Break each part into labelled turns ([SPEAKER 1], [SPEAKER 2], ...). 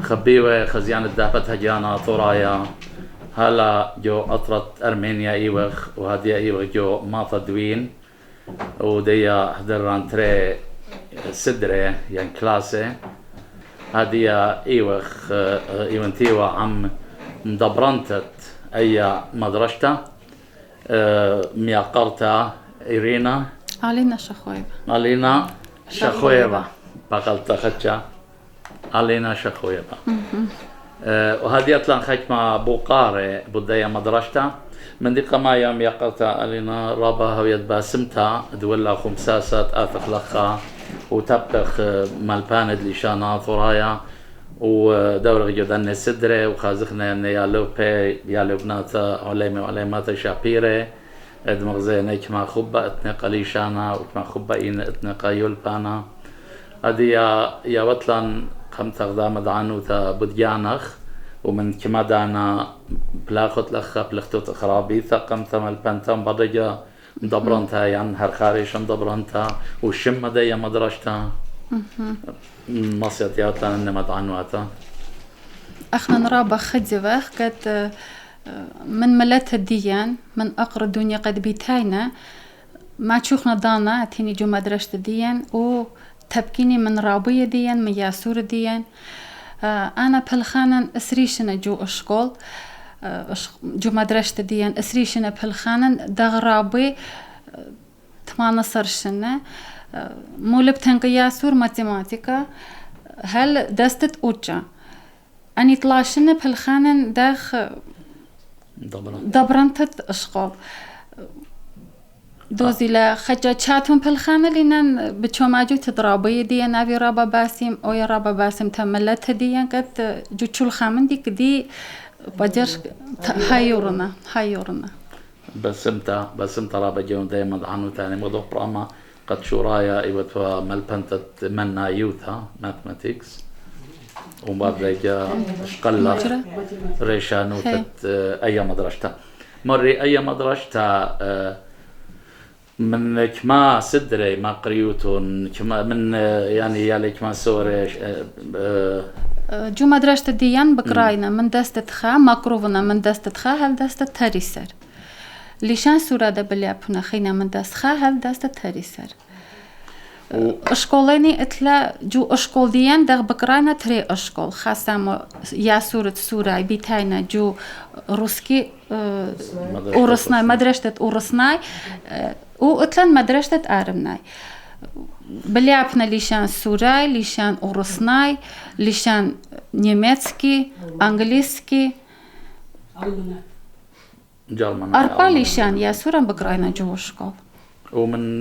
[SPEAKER 1] خبيوة خزيان الدافت هجانا طرايا هلا جو أطرت أرمينيا إيوخ وهدية إيوخ جو ماطا دوين وديا هدران تري سدري يعني كلاسة هدية إيوخ إيوانتيوا عم مدبرنتت أي مدرشتا مياقرتا إيرينا علينا شخويبة بقلت خدشا علينا شخويبة وهذه أطلع خدمة بوقارة بداية مدرشتا من دي ما يوم يقرتا علينا رابا هويت باسمتا دولا خمساسات آثق لخا وتبتخ مالباند لشانا ثرايا ودورة جدن سدرة وخازخنا يالو بي يالو بناتا عليمي وعليماتا شابيرة ادمغزي نيكما خبا اتنقا ليشانا وكما خبا إين اتنقا يولبانا هذه يا وطلان قم تغدام دعنو تا بديانخ ومن كما دانا بلاخت لخ بلختوت خرابيثا قم تمل بنتم بدجا مدبرنتا يعني هر خاريش مدبرنتا وشم ديا مدرشتا مصيت يا وطلان انما دعنواتا
[SPEAKER 2] اخنا نرابا خدزوخ قد من ملات الديان من أقر الدنيا قد بيتاينا ما تشوخنا دانا تيني جو مدرسة الديان وتبكيني من رابية ديان من ياسور ديان أنا بلخانا أسريشنا جو أشكول جو مدرسة الديان أسريشنا بلخانا دغرابي 18 سنة مولبتن ياسور ماتيماتيكا هل دستت أوجا أني طلاشنا بلخانا داخ دبرنتت أشغال دوزي لا خجاتهم بالخانة لنا بتشوماجو تضرابي دي نافي رابا باسم أو يا رابا باسم تملت دي قد جوتشو الخامن ديك دي بجر هايورنا
[SPEAKER 1] بسمتا رابا جون دايما عنو تاني موضوع براما قد شورايا ايوتوا ملبنتت منا يوثا ماثماتيكس وبعد ذلك شقلة ريشان وتت أي مدرسة مري أي مدرسة من كما سدري ما قريوتون كما من يعني يالي كما سوري
[SPEAKER 2] جو مدرسة ديان بقراينا من دستت خا مقروفنا من دستت خا هل دستت تريسر ليشان سورة دبليابنا خينا من دست خا هل دستت تريسر أشكوليني إتلا جو أشكول ديان دغ بقرانا تري أشكول خاصة يا سورة بيتاينا جو روسكي أورسناي مدرسة أورسناي وإتلا مدرسة آرمناي بليابنا ليشان سوراي ليشان أورسناي ليشان نيمتسكي أنجليسكي أربع ليشان يا سورة بقرانا جو أشكول
[SPEAKER 1] ومن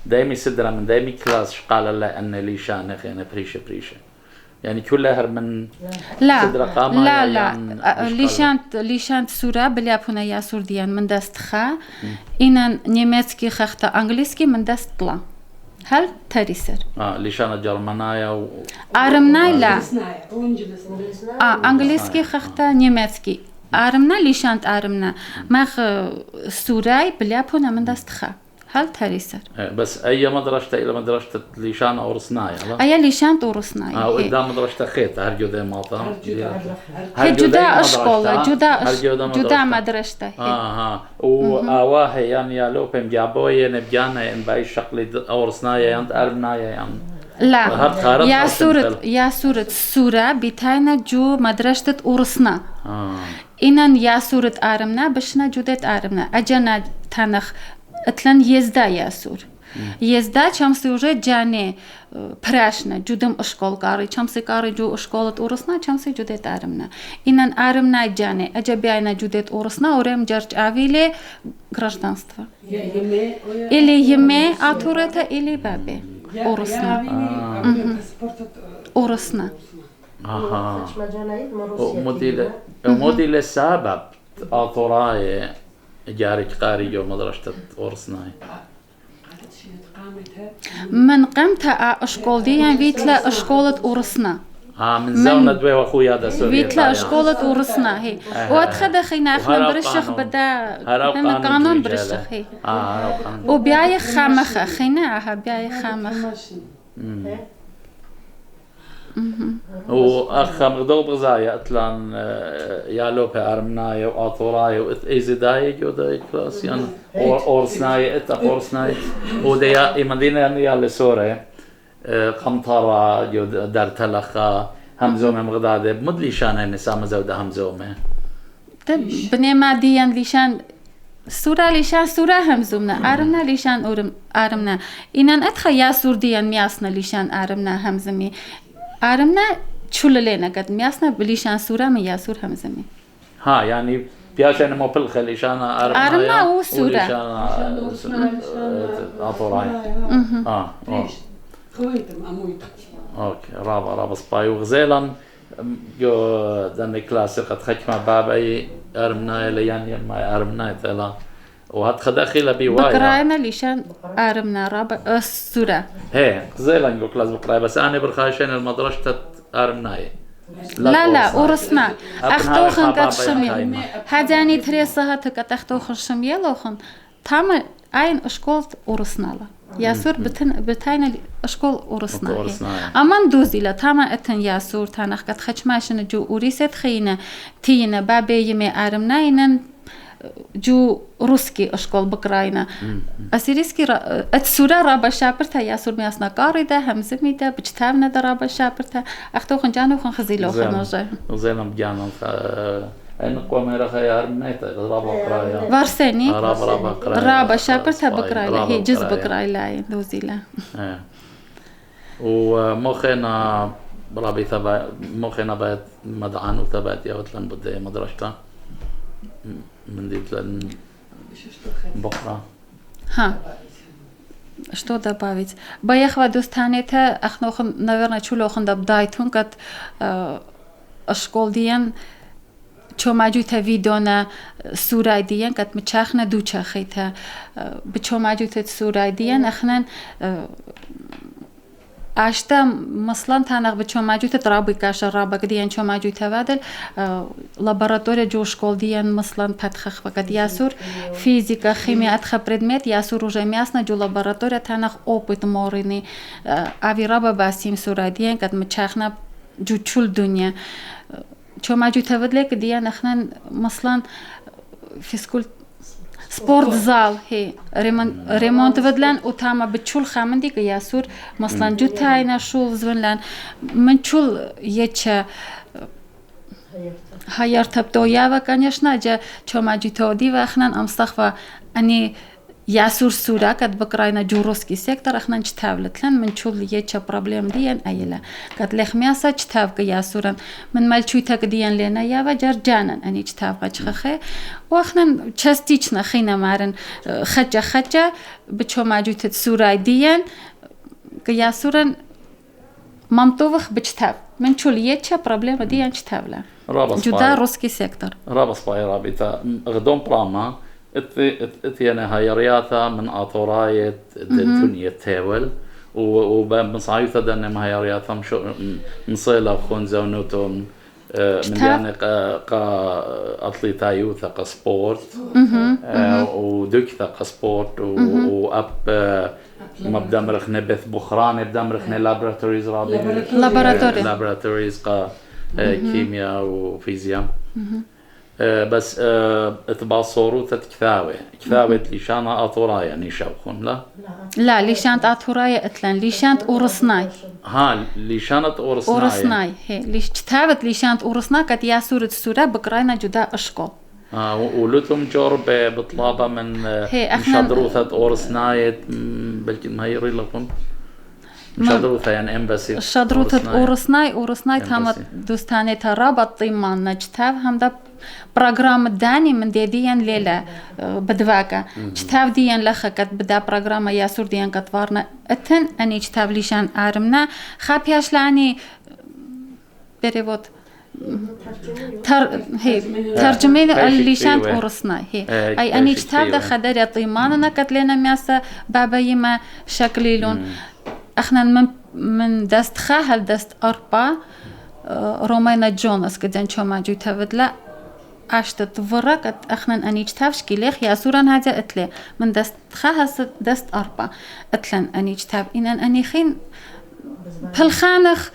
[SPEAKER 1] دايمي سدرة من دايمي كلاس قال لا أن ليشان أنا بريشة يعني كلها من سدرة قامة
[SPEAKER 2] لا ليشان سورة بليابونا يا سور ديان من دست خا إن نيمتسكي خختا أنجليسكي من دست طلا هل تريسر
[SPEAKER 1] ليشان جرمانايا
[SPEAKER 2] آرمناي لا أنجليسكي خختا نيمتسكي آرمنا ليشان آرمنا ماخ سوراي بليابونا من دست خا هل تريسر
[SPEAKER 1] بس أي مدرسة إلى مدرسة ليشان أو رصناي
[SPEAKER 2] أي ليشان أو رصناي
[SPEAKER 1] قدام مدرسة خيط هرجو ده ماطا
[SPEAKER 2] هي جدا أشكال جدا مدرسة
[SPEAKER 1] وآواه يعني يا لو بهم جابوي نبجانا إن باي شكل أو رصناي يعني أربناي يعني
[SPEAKER 2] لا يا سورة بتاعنا جو مدرسة أورسنا إنن يا سورة آرمنا بشنا جودت آرمنا أجنا تنخ أتلن يزدا ياسور يزدا چمسي уже جاني پراشنا جودم اشكول قاري چمسي قاري جو اشكولت أورسنا چمسي جودت آرمنا إنن آرمنا جاني أجابينا جودت أورسنا ورم جرج آويلي гражданство или يمي آتورتا или بابي أورسنا أورسنا
[SPEAKER 1] موديل السبب آتوراي جارك قاري جو مدرسة أورسناي
[SPEAKER 2] من قمت أشكول ديان فيتلا أشكولة أورسنا
[SPEAKER 1] من زاونا دوي وأخويا دا سوريا
[SPEAKER 2] فيتلا أشكولة أورسنا هي وأتخذ خينا إحنا برشخ بدا هنا قانون برشخ هي وبياي خامخة خينا بياي خامخة
[SPEAKER 1] وأخ مغدوب غزايا أتلان يالو بأرمناي وآطوراي وإيزي داي جودة كلاسيان أورسناي إتا أورسناي وديا إمدينة يالي سوري قمطرة جود دار تلخا همزومة مغدادة مدلي شان النساء مزودة همزومة
[SPEAKER 2] بني ماديا ليشان سورة ليشان سورة همزومنا أرمنا ليشان أرمنا إنان أتخا ياسور ديان مياسنا ليشان أرمنا همزمي أرمنا شللنا قد مياسنا بليشان سورة من ياسور همزمي
[SPEAKER 1] ها يعني بياشان مو بلخ ليشان
[SPEAKER 2] أرمنا وسورة
[SPEAKER 1] وليشان أطوراي
[SPEAKER 3] خويتم أمويتك
[SPEAKER 1] اوكي رابا سباي وغزيلا جو دني كلاسيقة خشمة بابي أرمناي ليان ما أرمناي تلا وهاد خداخيلا بيوايا
[SPEAKER 2] بقراينا ليشان أرمنا رابا السورة
[SPEAKER 1] هي غزيلا جو كلاس بقراي بس أنا برخاشين المدرسة أرمناي
[SPEAKER 2] لا أورسنا أختوخن قد شمي هاداني تريسها تكت أختوخن شمي لوخن تام أين أشكول أورسنا لا ياسور بتاين أشكول أورسنا أمان دوزي لا تاما أتن ياسور تانخ قد خشماشن جو أوريست خينا تينا بابي يمي أرمناينن جو روسكي أشكول بقراينا أسيريسكي السورة رابا شابرتا ياسور مياسنا قاردة همزمي ده بجتابنا ده رابا شابرتا أختوخن جانو خن خزيلوخن وجه
[SPEAKER 1] وزينم جانو أنا قوم رخي أرمنيت رابا قرايا
[SPEAKER 2] وارسني رابا شابرتا
[SPEAKER 1] قرايا
[SPEAKER 2] بقرايا هي جزء بقرايا دوزيلا
[SPEAKER 1] ومخنا برابي ثبات مخنا بيت مدعان وثبات يا وتلن بدي مدرسة من دي تلن بقرة
[SPEAKER 2] ها что добавить? Боехала достанете, ахнохн, наверное, чулохн дабдайтун, кат школ диен چوماجوتا ویدیونا سورای دیان کات مچاخنا دوچاخیتا بچوماجوتا سورای دیان اخنن اشتا مثلا تانغ بچوماجوتا ترابي كاش رابق دیان چوماجوتا وادل لابراتوريا جو شكول دیان مثلا پتخخ وقت ياسور فيزيكا خيميا اتخ предмет ياسور уже мясно جو لابراتوريا تانغ опыт морини ави раба басим سورای دیان کات مچاخنا جو چول دنیا شو ما جيت هودلك ديان احنا مثلا فيسكول سبورت زال هي ريمونت ودلان وتاما بتشول خامندي ياسور مثلا جوتاينا شول زونلان من شول يتش هيرتبتو يا конечно جا شو ما جيت ودي واحنا امستخفى اني ياسور سورة قد بقراينا جوروسكي سيكتر احنا نجتابلت لن من شول يتشا بروبليم ديان ايلا قد لخ مياسا جتابك ياسورا من مالچويتك ديان لنا يابا جرجانا اني جتابك جخخي واحنا چستيچنا خينا مارن خجا بچو ماجوتت سورة ديان ياسورا ممتوخ بجتاب من شول يتشا بروبليم ديان جتابلا جدا روسكي سيكتر
[SPEAKER 1] رابا سباي رابطة غدون براما اتينا هايرياتا من اطورايت الدنيا تاول وبمصايفة دنا هايرياتا مشو نصيلا خونزا ونوتون من يعني قا اطليتا يوثا قسبورت ودكتا قسبورت واب مبدا مرخنا بث بخران بدا مرخنا لابراتوريز رابي لابراتوريز قا كيمياء وفيزياء بس اتباصروا كثاوة ليشان أطورايا نيشوخون
[SPEAKER 2] لا ليشان أطورايا أتلان ليشان أورسناي
[SPEAKER 1] ها ليشان
[SPEAKER 2] أورسناي هي ليش كتابة ليشان أورسناي كت ياسورة السورة بقراينا جدا أشكال
[SPEAKER 1] ولتم جرب بطلابة من شادروثة أورسناي بلكي ما يري لكم شادروثة يعني امباسي
[SPEAKER 2] شادروثة أورسناي تامت دوستاني ترابط طيمان نجتاب هم ده برنامج داني من ديان ليلة بدواقة كتاب ديان لخا كت بدا برنامج ياسور ديان كتوارنا اتن اني كتاب ليشان آرمنا خابياش لاني بريفوت ترجمين الليشان أورسناي هي أي أني كتاب ده خدر يطيماننا كتلنا مياسا بابا يما شكليلون احنا من دست خاهل دست أربعة رومينا جونس كدن شو ما جيت هودلا عشت ورقت احنا اني كتابش كيليخ يا سوران هذا اتلي من دست خاهس دست أربعة اتلن اني كتاب ان اني خين بالخانخ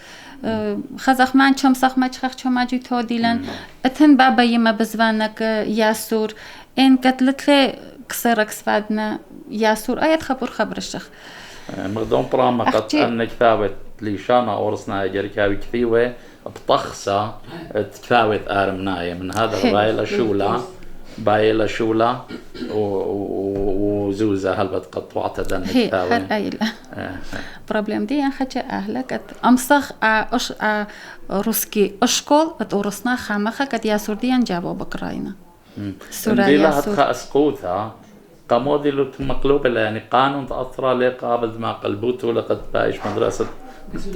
[SPEAKER 2] خزخمان چم سخ مچخ چم اجي تو ديلن اتن بابا يما بزوانك ياسور ان قتلت كسرك سفادنا ياسور ايت خبر الشيخ
[SPEAKER 1] مقدون براما قد انك ثابت ليشانا اورسنا جركاوي كثيوه بطخسة تفاوت ارمنايه من هذا بايلا شولا وزوزة هلبت قطوعة دن
[SPEAKER 2] كثاوي هي ايلا بروبلم دي ان خجا اهلك امسخ روسكي اشكول اتورسنا خامخه قد ياسور ديان جابو بقراينا
[SPEAKER 1] سورة ياسور اسقوثا قامودي لو مقلوب يعني قانون تأثر لقابل ما قلبوته لقد بايش مدرسة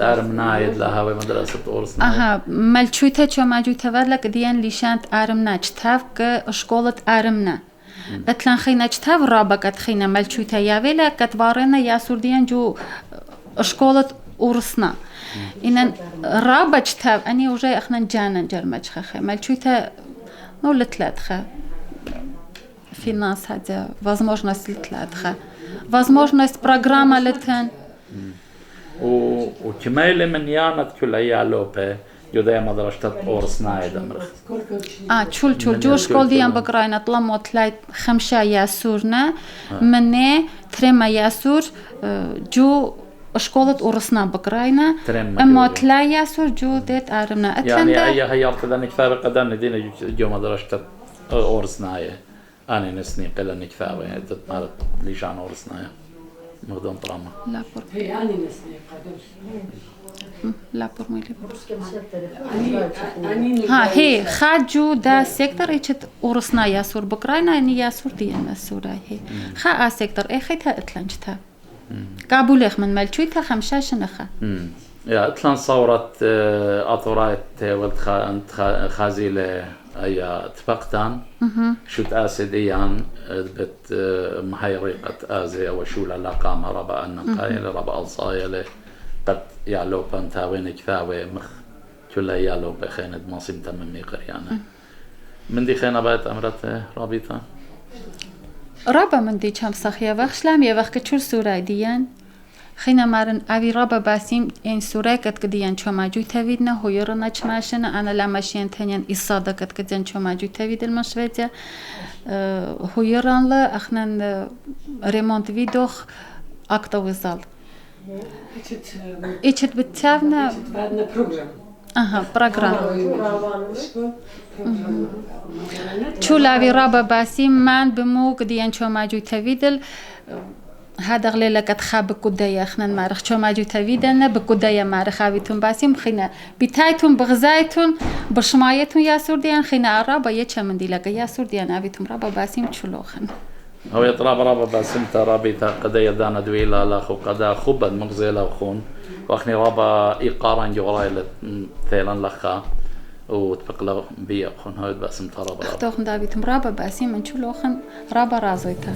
[SPEAKER 1] ارمنايد لها مدرسة اورسنا
[SPEAKER 2] ملچويته چو ماجويته ولك ديان ليشانت ارمنا چتاف ك شكولة ارمنا اتلان خينا چتاف رابقت خينا ملچويته ياويلا كتوارنا ياسور ديان جو شكولة اورسنا إن رابع چتاف اني وجاي اخنا جانا جرمچخه ملچويته ну летлетха финансаде возможность летлетха возможность программа летен
[SPEAKER 1] وكمال من يانت كل يالوبه يودايا مدرسة اورسنا يدمرخ
[SPEAKER 2] چول جو شكول ديان بقراينا طلمو تلاي 5 ياسورنا مني 3 ياسور جو شكولة اورسنا بقراينا اما تلاي ياسور جو ديت ارمنا
[SPEAKER 1] يعني اي هيارت دانك ثابق دان دينا جو مدرسة اورسنا أنا نسني قلة نكثاوي تتمارت ليشان أورسنايا مقدم براما
[SPEAKER 2] لا بور
[SPEAKER 3] هي أنا نسني قدوس
[SPEAKER 2] لا بور ميلي ها هي خاجو دا سيكتر إيشت أورسنا ياسور بقراينا إني ياسور ديان السورة هي خا سيكتر إيه خيتها إتلانجتها قابوليخ من ملچويتها 5 شنخة
[SPEAKER 1] يا إتلان صورت أطورايت ولد خازيلة أي اتفقتان شو تأسد إيان بت محيرقة آزي أو شو للاقامة ربا النقايل ربا الصايلة قد يعلو بانتاوين كثاوي مخ كل يعلو بخينة مصيم تممي قريانا من دي خينة بات أمرت رابطة
[SPEAKER 2] ربا من دي كم صخية وخشلام يوخ كتشور سورة ديان خينا مارن أبي ربا باسيم إن سورة كديان شو ماجو تفيدنا هو يرنا تشماشنا أنا لا ماشين تانيان إصادة كديان شو ماجو تفيد المشروع هو يران لا أخنا ريمونت فيدوخ أكتر وزال إيشت بتشافنا
[SPEAKER 3] بعدنا بروجرام
[SPEAKER 2] بروجرام شو لابي ربا باسيم مان بمو كديان شو ماجو تفيدل هذا غليلة كتخاب بكودايا خنا مارخ شو ماجو تفيدنا بكودايا مارخ هاويتون باسيم خنا بتايتون بغزايتون بشمايتون ياسور ديان خنا ربا يتشا من ديلاك ياسور ديان هاويتون ربا باسيم تشلوخن
[SPEAKER 1] هو يطراب ربا باسيم ترابي قدايا دانا دويلا لاخو قدا خوبا مغزيلا وخون واخني ربا إيقاران جورايلة ثيلان لخا وتبقى بيا خون هاي باسم ترابا ربا
[SPEAKER 2] اختوخن داويتون ربا باسيم من تشلوخن ربا رازويتا